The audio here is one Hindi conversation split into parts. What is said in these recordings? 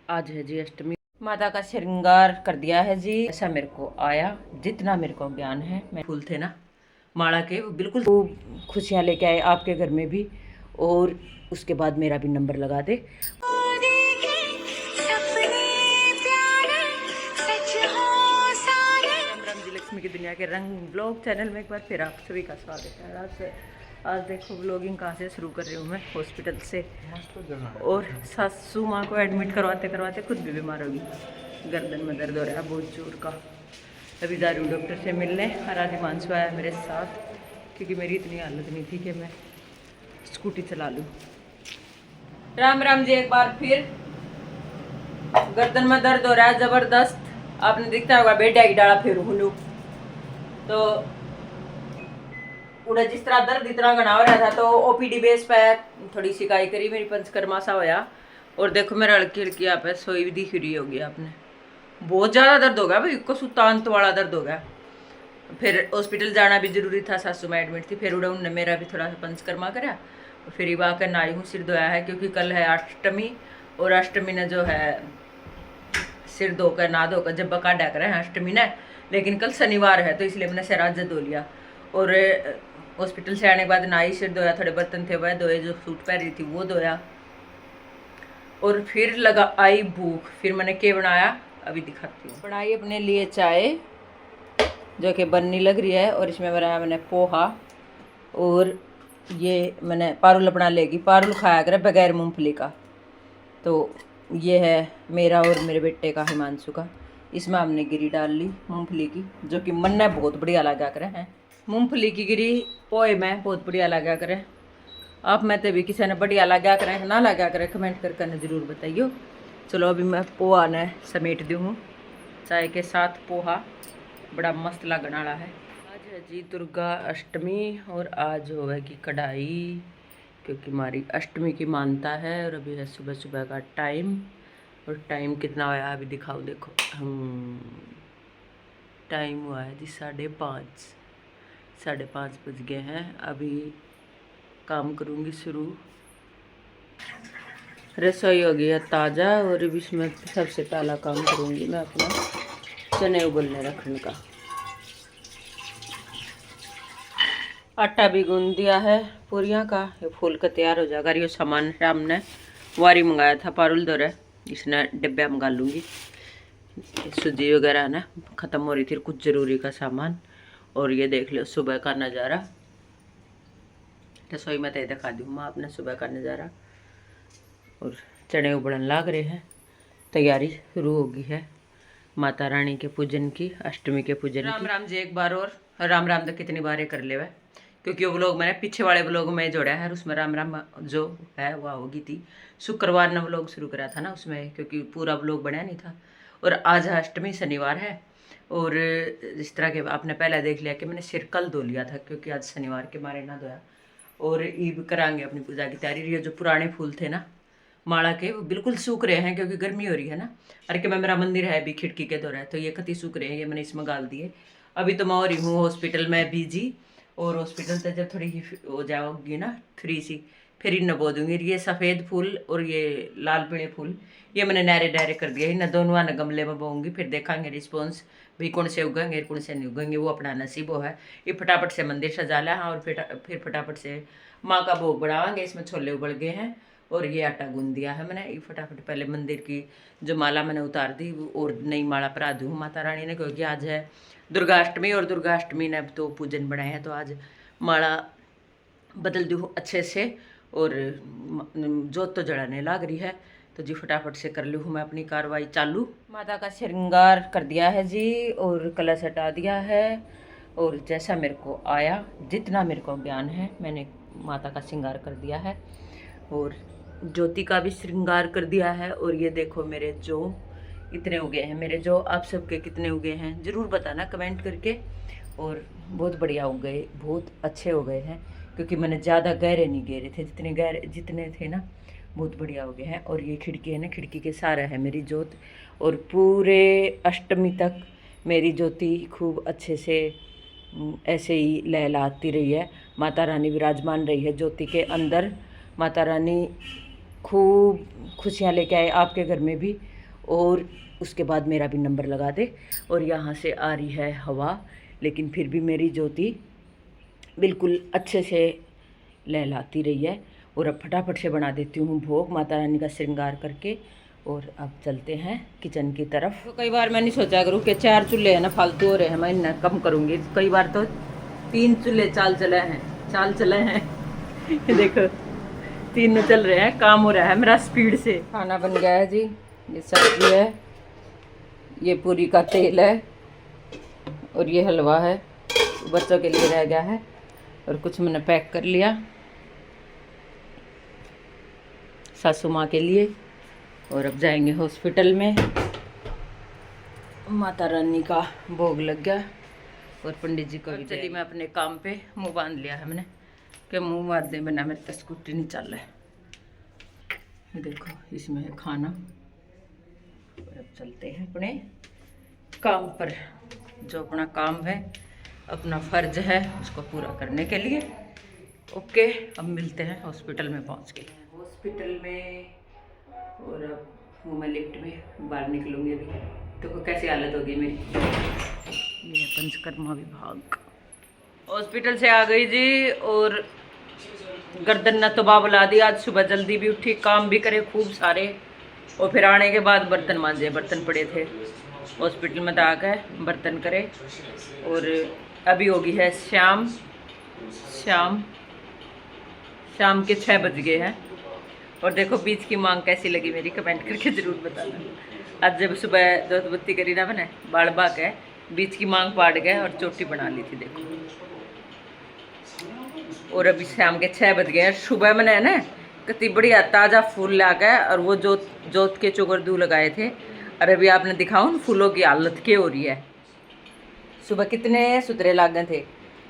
आज है जी अष्टमी। माता का श्रृंगार कर दिया है जी। ऐसा मेरे को आया, जितना मेरे को ज्ञान है। मैं फूल थे ना माला के, वो बिल्कुल खुशियाँ लेके आए आपके घर में भी, और उसके बाद मेरा भी नंबर लगा दे। राम राम जी, लक्ष्मी की दुनिया के रंग ब्लॉग चैनल में एक बार फिर आप सभी का स्वागत है। आज देखो ब्लॉगिंग कहाँ से शुरू कर रही हूँ मैं, हॉस्पिटल से। और सासू माँ को एडमिट करवाते करवाते खुद भी बीमार होगी। गर्दन में दर्द हो रहा है बहुत जोर का। अभी जा रही हूँ डॉक्टर से मिलने, और आज हिमांशु आया मेरे साथ, क्योंकि मेरी इतनी हालत नहीं थी कि मैं स्कूटी चला लूँ। राम राम जी एक बार फिर। गर्दन में दर्द हो रहा है ज़बरदस्त। आपने दिखता होगा बेटा की डाला फिर हुलू, तो उड़ा जिस तरह दर्द इतना घना हो रहा था, तो ओपीडी बेस पे थोड़ी शिकाई करी, मेरी पंचकर्मा सा होया। और देखो मेरा हल्की हल्की यहाँ पे सोई भी दिख रही होगी आपने। बहुत ज़्यादा दर्द हो गया भाई, को सुतांत वाला दर्द हो गया। फिर हॉस्पिटल जाना भी जरूरी था, सासू में एडमिट थी। फिर उड़ा उनने मेरा भी थोड़ा सा पंचकर्मा करा, फिर वहाँ कर नहाई हूँ, सिर धोया है, क्योंकि कल है अष्टमी। और अष्टमी ने जो है सिर धोकर नहा धोकर जब काटा कर है अष्टमी ने, लेकिन कल शनिवार है तो इसलिए मैंने सिर आज धो लिया। और हॉस्पिटल से आने के बाद नहाई, सिर धोया, थोड़े बर्तन थे वह धोए, जो सूट पहन रही थी वो धोया। और फिर लगा आई भूख, फिर मैंने क्या बनाया अभी दिखाती हूँ। बनाई अपने लिए चाय जो कि बननी लग रही है, और इसमें बनाया मैंने पोहा। और ये मैंने पारुल अपना लेगी, पारुल खाया करे बगैर मूंगफली का। तो ये है मेरा और मेरे बेटे का, हिमांशु का। इसमें हमने गिरी डाल ली मूंगफली की, जो कि मन में बहुत बढ़िया लगा करे हैं। मूंगफली की गिरी पोए में बहुत बढ़िया लगा करे। आप में तो भी किसी ने बढ़िया लगा करे ना लगा करे, कमेंट करके जरूर बताइए। चलो अभी मैं पोहा ने समेट दी हूँ, चाय के साथ पोहा बड़ा मस्त लगने वाला है। आज है जी दुर्गा अष्टमी, और आज होगी कढ़ाई, क्योंकि हमारी अष्टमी की मानता है। और अभी है सुबह सुबह का टाइम, और टाइम कितना हुआ अभी दिखाओ, देखो टाइम हुआ है जी 5:30, 5:30 बज गए हैं। अभी काम करूँगी शुरू। रसोई हो गई है ताज़ा, और अभी इसमें सबसे पहला काम करूँगी मैं अपना चने उबलने रखने का। आटा भी गूंद दिया है पूरियाँ का, ये फूल का तैयार हो जाएगा। ये सामान शाम ने वारी मंगाया था पारुल दौरे, इसने डिब्बे मंगा लूँगी। सूजी वगैरह ना ख़त्म हो रही थी, कुछ ज़रूरी का सामान। और ये देख लो सुबह का नज़ारा, रसोई में तो दिखा दूँ मैं अपने सुबह का नज़ारा। और चने उबलने लग रहे हैं, तैयारी शुरू हो गई है माता रानी के पूजन की, अष्टमी के पूजन की। राम राम जी एक बार और। राम राम तो कितनी बार कर ले, क्योंकि वो व्लॉग मैंने पीछे वाले व्लॉग में जोड़ा है, उसमें राम राम जो है वह होगी थी। शुक्रवार ने व्लॉग शुरू करा था ना उसमें, क्योंकि पूरा व्लॉग बना नहीं था। और आज अष्टमी शनिवार है, और इस तरह के आपने पहले देख लिया कि मैंने सिर कल धो लिया था, क्योंकि आज शनिवार के मारे ना धोया। और ईब कराएंगे अपनी पूजा की तैयारी। ये जो पुराने फूल थे ना माला के, वो बिल्कुल सूख रहे हैं, क्योंकि गर्मी हो रही है ना। अरे कि मैं मेरा मंदिर है भी खिड़की के दौरा है, तो ये कति सूख रहे हैं, ये मैंने इसमें गाल दिए। अभी तो मैं हो रही हूँ हॉस्पिटल में बिजी, और हॉस्पिटल से जब थोड़ी हो जाओगी ना फ्री सी, फिर इन बो दूंगी। ये सफ़ेद फूल और ये लाल पीले फूल, ये मैंने नारे डायरे कर दिया, इन दोनों ने गमले में बोऊंगी। फिर देखेंगे रिस्पॉन्स भी, कौन से उगेंगे कौन से नहीं उगेंगे, वो अपना नसीब है। ये फटाफट से मंदिर सजा ला, और फिर फटाफट से माँ का भोग बढ़ावाएंगे। इसमें छोले उबल गए हैं, और ये आटा गूंद दिया है मैंने। ये फटाफट पहले मंदिर की जो माला मैंने उतार दी, और नई माला परा दूँ माता रानी ने, क्योंकि आज है दुर्गाष्टमी, और दुर्गाष्टमी ने तो पूजन बनाए हैं, तो आज माला बदल दूँ अच्छे से। और जोत तो जलाने लग रही है, तो जी फटाफट से कर लूँ मैं अपनी कार्रवाई चालू। माता का श्रृंगार कर दिया है जी, और कलश हटा दिया है। और जैसा मेरे को आया, जितना मेरे को ज्ञान है, मैंने माता का श्रृंगार कर दिया है, और ज्योति का भी श्रृंगार कर दिया है। और ये देखो मेरे जो इतने उगे हैं, मेरे जो आप सबके कितने उगे हैं ज़रूर बताना कमेंट करके। और बहुत बढ़िया हो गए, बहुत अच्छे हो गए हैं, क्योंकि मैंने ज़्यादा गहरे नहीं गेरे थे, जितने थे ना बहुत बढ़िया हो गए हैं। और ये खिड़की है ना, खिड़की के सारा है मेरी ज्योत, और पूरे अष्टमी तक मेरी ज्योति खूब अच्छे से ऐसे ही लहलाती रही है। माता रानी विराजमान रही है ज्योति के अंदर। माता रानी खूब खुशियाँ लेके आए आपके घर में भी, और उसके बाद मेरा भी नंबर लगा दे। और यहाँ से आ रही है हवा, लेकिन फिर भी मेरी ज्योति बिल्कुल अच्छे से लहलाती रही है। और अब फटाफट से बना देती हूँ भोग माता रानी का श्रृंगार करके, और अब चलते हैं किचन की तरफ। तो कई बार मैंने सोचा करूँ कि 4 चूल्हे हैं ना फालतू हो रहे हैं, मैं इन्हें कम करूँगी। कई बार तो 3 चूल्हे चाल चले हैं देखो 3 चल रहे हैं, काम हो रहा है मेरा स्पीड से। खाना बन गया है जी, ये सब्जी है, ये पूरी का तेल है, और ये हलवा है, बच्चों के लिए रह गया है, और कुछ मैंने पैक कर लिया सासू माँ के लिए। और अब जाएंगे हॉस्पिटल में, माता रानी का भोग लग गया, और पंडित जी को भी चली मैं अपने काम पे मुंह बांध लिया है मैंने, कि मुंह बांधने बिना मेरे तो स्कूटी नहीं चल रहा है। ये देखो इसमें है खाना, और अब चलते हैं अपने काम पर। जो अपना काम है, अपना फर्ज है, उसको पूरा करने के लिए। ओके, अब मिलते हैं हॉस्पिटल में पहुंच के। हॉस्पिटल में, और अब हूँ मैं लिफ्ट में, बाहर निकलूँगी अभी। तो कैसी हालत होगी मेरी। ये पंचकर्मा विभाग, हॉस्पिटल से आ गई जी, और गर्दन न तो बाबला दी। आज सुबह जल्दी भी उठी, काम भी करे खूब सारे, और फिर आने के बाद बर्तन मांजे, बर्तन पड़े थे हॉस्पिटल में, दाग है, बर्तन करे। और अभी होगी है शाम के 6 बज गए हैं। और देखो बीच की मांग कैसी लगी मेरी, कमेंट करके ज़रूर बताना। आज जब सुबह दूध बत्ती करी ना मैंने, बाड़ बाक है, बीच की मांग पाट गए और चोटी बना ली थी देखो। और अभी शाम के 6 बज गए हैं। सुबह मैंने है ना कितनी बढ़िया ताज़ा फूल ला के, और वो जोत के चोगरदू लगाए थे, और अभी आपने दिखाओ उन फूलों की हालत क्या हो रही है। सुबह कितने सुतरे लागे थे,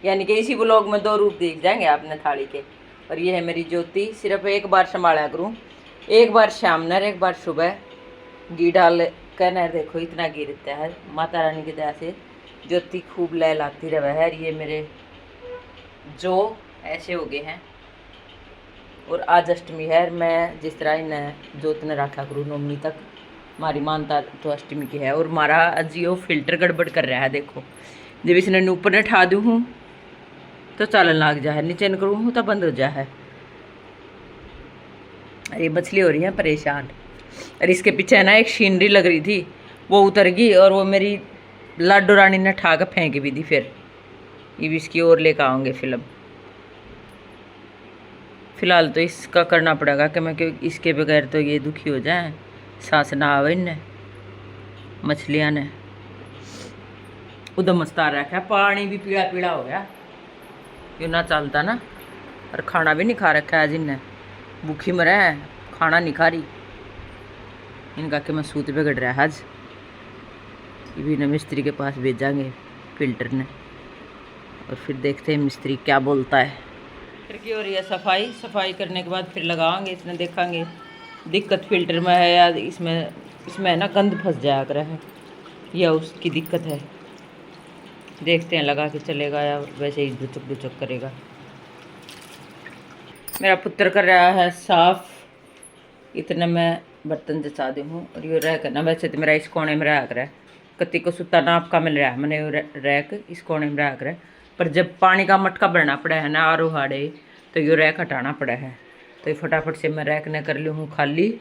यानी कि इसी ब्लॉग में 2 रूप दिख जाएंगे आपने थाली के। और ये है मेरी ज्योति, सिर्फ एक बार संभाला करूँ, एक बार शाम नर, एक बार सुबह घी डाल कहना। देखो इतना घी रहता है, माता रानी की दया से ज्योति खूब लहलाती रहे है। ये मेरे जो ऐसे हो गए हैं। और आज अष्टमी है, मैं जिस तरह इन्हें ज्योत ने रखा करूँ नवमी तक, हमारी मानता तो अष्टमी की है। और हमारा अजियो फिल्टर गड़बड़ कर रहा है देखो, जब इसने ऊपर ने ठा दूँ हूँ तो चालन लाग जा है, नीचे न करूँ हूँ तो बंद हो जा है। ये मछली हो रही है परेशान। और इसके पीछे ना एक सीनरी लग रही थी, वो उतर गई, और वो मेरी लाडो रानी ने ठा कर फेंक भी दी। फिर ये भी इसकी ओर लेकर आऊँगे फिल्म। फिलहाल तो इसका करना पड़ेगा कि मैं, क्योंकि इसके बगैर तो ये दुखी हो जाए, सांस ना आवे इन्हें मछलियाँ ने। उधम मस्ता रखा है, पानी भी पीला पीला हो गया, क्यों ना चलता ना। और खाना भी नहीं खा रखा है आज इन्हें, भूखी मरा है, खाना नहीं खा रही। इनका कि मैं सूत पे गड़ रहा है आज। ये भी ना मिस्त्री के पास भेजांगे फिल्टर ने, और फिर देखते हैं मिस्त्री क्या बोलता है। फिर की हो रही है सफाई करने के बाद फिर लगाएंगे, इसमें देखेंगे दिक्कत फिल्टर में है या इसमें ना गंद फंस जाया कर है, या उसकी दिक्कत है। देखते हैं लगा के चलेगा या वैसे ही दुचक करेगा। मेरा पुत्र कर रहा है साफ, इतने मैं बर्तन जचा दी हूँ। और ये रैक है ना, वैसे तो मेरा इस कोने में रैक रहा है, कत्ती को सुता नाप का मिल रहा है मैंने, रैक इस कोने में रैक रहा है। पर जब पानी का मटका भरना पड़ा है ना आरो हाड़े, तो ये रैक हटाना पड़ा है। तो ये फटाफट से मैं रैक ने कर ली हूँ खाली।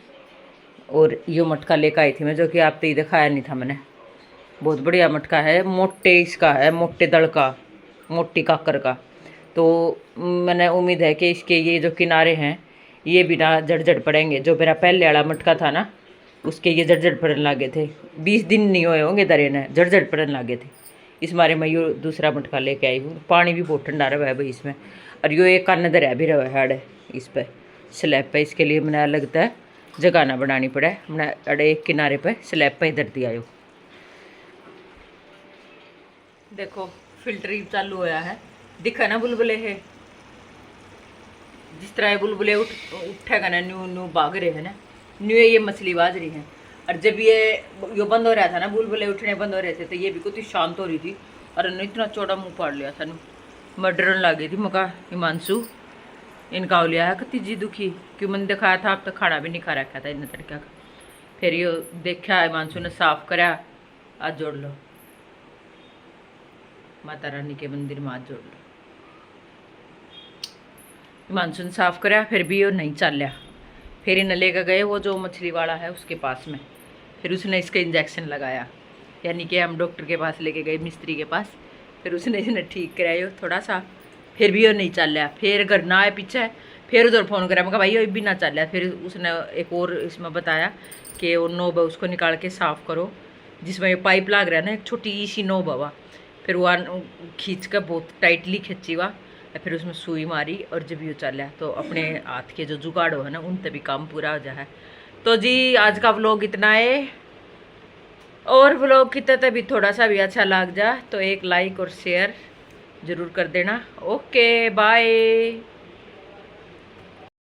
और ये मटका लेकर आई थी मैं, जो कि आप तो ये दिखाया नहीं था मैंने। बहुत बढ़िया मटका है, मोटे इसका है, मोटे दड़ का, मोटी काकर का। तो मैंने उम्मीद है कि इसके ये जो किनारे हैं ये भी ना जड़ पड़ेंगे। जो मेरा पहले वाला मटका था ना, उसके ये जड़ पड़ने लगे थे, 20 दिन नहीं हुए होंगे दरे ने, जड़ पड़ने लगे थे। इस मारे मैं ये दूसरा मटका लेके आई हूँ। पानी भी बहुत ठंडा रहा है भाई इसमें। और यो एक कान दरिया भी रहा है अड़े इस पर स्लैब पे, इसके लिए मैंने लगता है जगह ना बनानी पड़े, मैंने अड़े एक किनारे पे स्लैब पे इधर दिया। यो देखो फिल्टर ही चालू होया है, दिखा ना बुलबुले है, जिस तरह बुलबुले उठेगा ना न्यू भाग रहे हैं ना, न्यू ये मछली बाज रही है। और जब ये बंद हो रहा था ना, बुलबुले उठने बंद हो रहे थे, तो ये भी कुछ शांत हो रही थी। और इतना चौड़ा मुंह पाड़ लिया था, मैं डरने लगी थी। मका हिमांशु इनका हो लिया है कति जी दुखी, क्यों मैंने दिखाया था, अब तक खाना भी नहीं खा रखा था इन तरीका का। फिर यो देखा हिमांशु ने साफ करा, आज जोड़ लो माता रानी के मंदिर में, आज जोड़ लो। हिमांशु ने साफ करा, फिर भी वो नहीं चलिया। फिर इन्हें लेकर गए वो जो मछली वाला है उसके पास में, फिर उसने इसका इंजेक्शन लगाया, यानी कि हम डॉक्टर के पास लेके गए, मिस्त्री के पास। फिर उसने इन्हें ठीक कराया थोड़ा सा, फिर भी वो नहीं चल रहा। फिर घर ना आए पीछे, फिर उधर फ़ोन करा, मैं कहा भाई ये भी ना चल रहा। फिर उसने एक और इसमें बताया कि वो नोब है उसको निकाल के साफ़ करो, जिसमें ये पाइप लाग रहा है ना, एक छोटी सी नोब हवा। फिर वो खींच कर बहुत टाइटली खींची हुआ, फिर उसमें सुई मारी और जब ये चल रहा तो अपने हाथ के जो जुगाड़ो है ना उन तभी काम पूरा हो जाए। तो जी आज का व्लॉग इतना है, और व्लॉग की तरह भी थोड़ा सा भी अच्छा लग जा तो एक लाइक और शेयर ज़रूर कर देना। Okay bye.